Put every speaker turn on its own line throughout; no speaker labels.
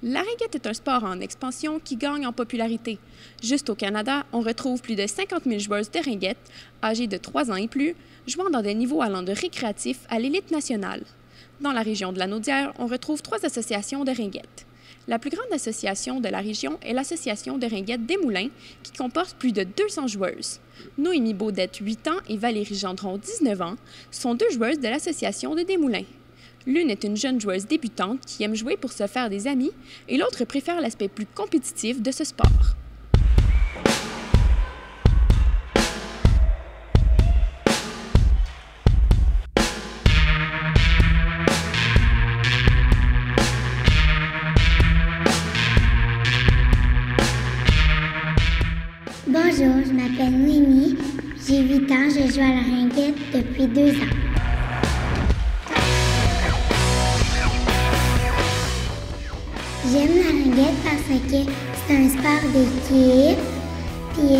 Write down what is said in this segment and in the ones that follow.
La ringuette est un sport en expansion qui gagne en popularité. Juste au Canada, on retrouve plus de 50 000 joueuses de ringuette, âgées de 3 ans et plus, jouant dans des niveaux allant de récréatif à l'élite nationale. Dans la région de la Naudière, on retrouve 3 associations de ringuette. La plus grande association de la région est l'Association de ringuette des Moulins, qui comporte plus de 200 joueuses. Noémie Baudette, 8 ans, et Valérie Gendron, 19 ans, sont 2 joueuses de l'Association de Desmoulins. L'une est une jeune joueuse débutante qui aime jouer pour se faire des amis et l'autre préfère l'aspect plus compétitif de ce sport.
Bonjour, je m'appelle Noémie, j'ai 8 ans, je joue à la ringuette depuis 2 ans. J'aime la ringuette parce que c'est un sport d'équipe, puis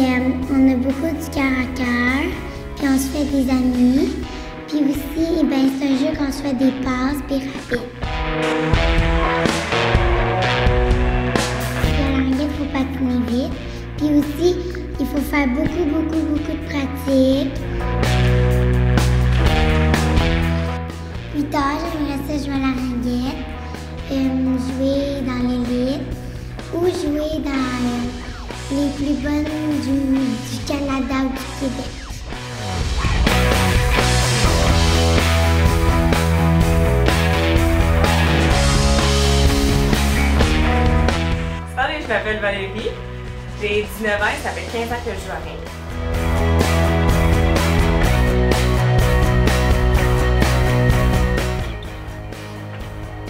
on a beaucoup du cœur à cœur, puis on se fait des amis, puis aussi c'est un jeu qu'on se fait des passes puis rapide. Puis à la ringuette, il faut patiner vite, puis aussi il faut faire beaucoup de pratique. Plus tard, j'aimerais ça jouer à la ringuette. Jouer dans l'élite ou jouer dans les plus bonnes du Canada ou du Québec.
Salut, je m'appelle Valérie, j'ai 19 ans et ça fait 15 ans que je joue à ringuette.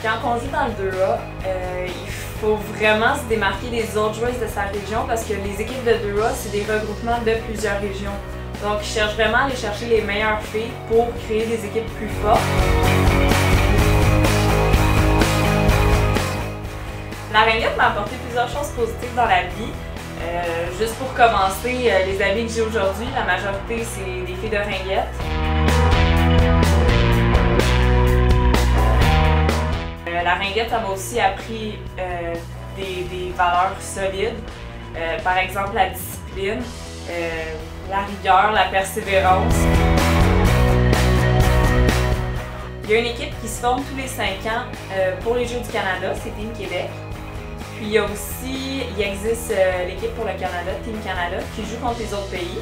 Quand on joue dans le 2A, il faut vraiment se démarquer des autres joueuses de sa région parce que les équipes de 2A, c'est des regroupements de plusieurs régions. Donc, ils cherchent vraiment à aller chercher les meilleures filles pour créer des équipes plus fortes. La ringuette m'a apporté plusieurs choses positives dans la vie. Juste pour commencer, les amis que j'ai aujourd'hui, la majorité, c'est des filles de ringuette. La ringuette, ça m'a aussi appris des valeurs solides, par exemple la discipline, la rigueur, la persévérance. Il y a une équipe qui se forme tous les 5 ans pour les Jeux du Canada, c'est Team Québec. Puis il existe l'équipe pour le Canada, Team Canada, qui joue contre les autres pays.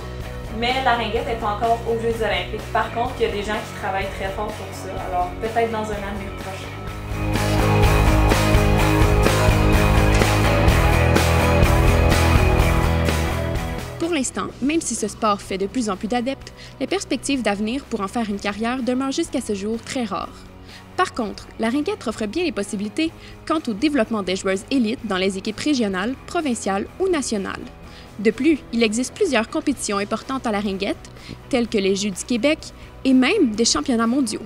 Mais la ringuette est encore aux Jeux olympiques. Par contre, il y a des gens qui travaillent très fort pour ça, alors peut-être dans un avenir prochain.
Pour l'instant, même si ce sport fait de plus en plus d'adeptes, les perspectives d'avenir pour en faire une carrière demeurent jusqu'à ce jour très rares. Par contre, la ringuette offre bien les possibilités quant au développement des joueuses élites dans les équipes régionales, provinciales ou nationales. De plus, il existe plusieurs compétitions importantes à la ringuette, telles que les Jeux du Québec et même des championnats mondiaux.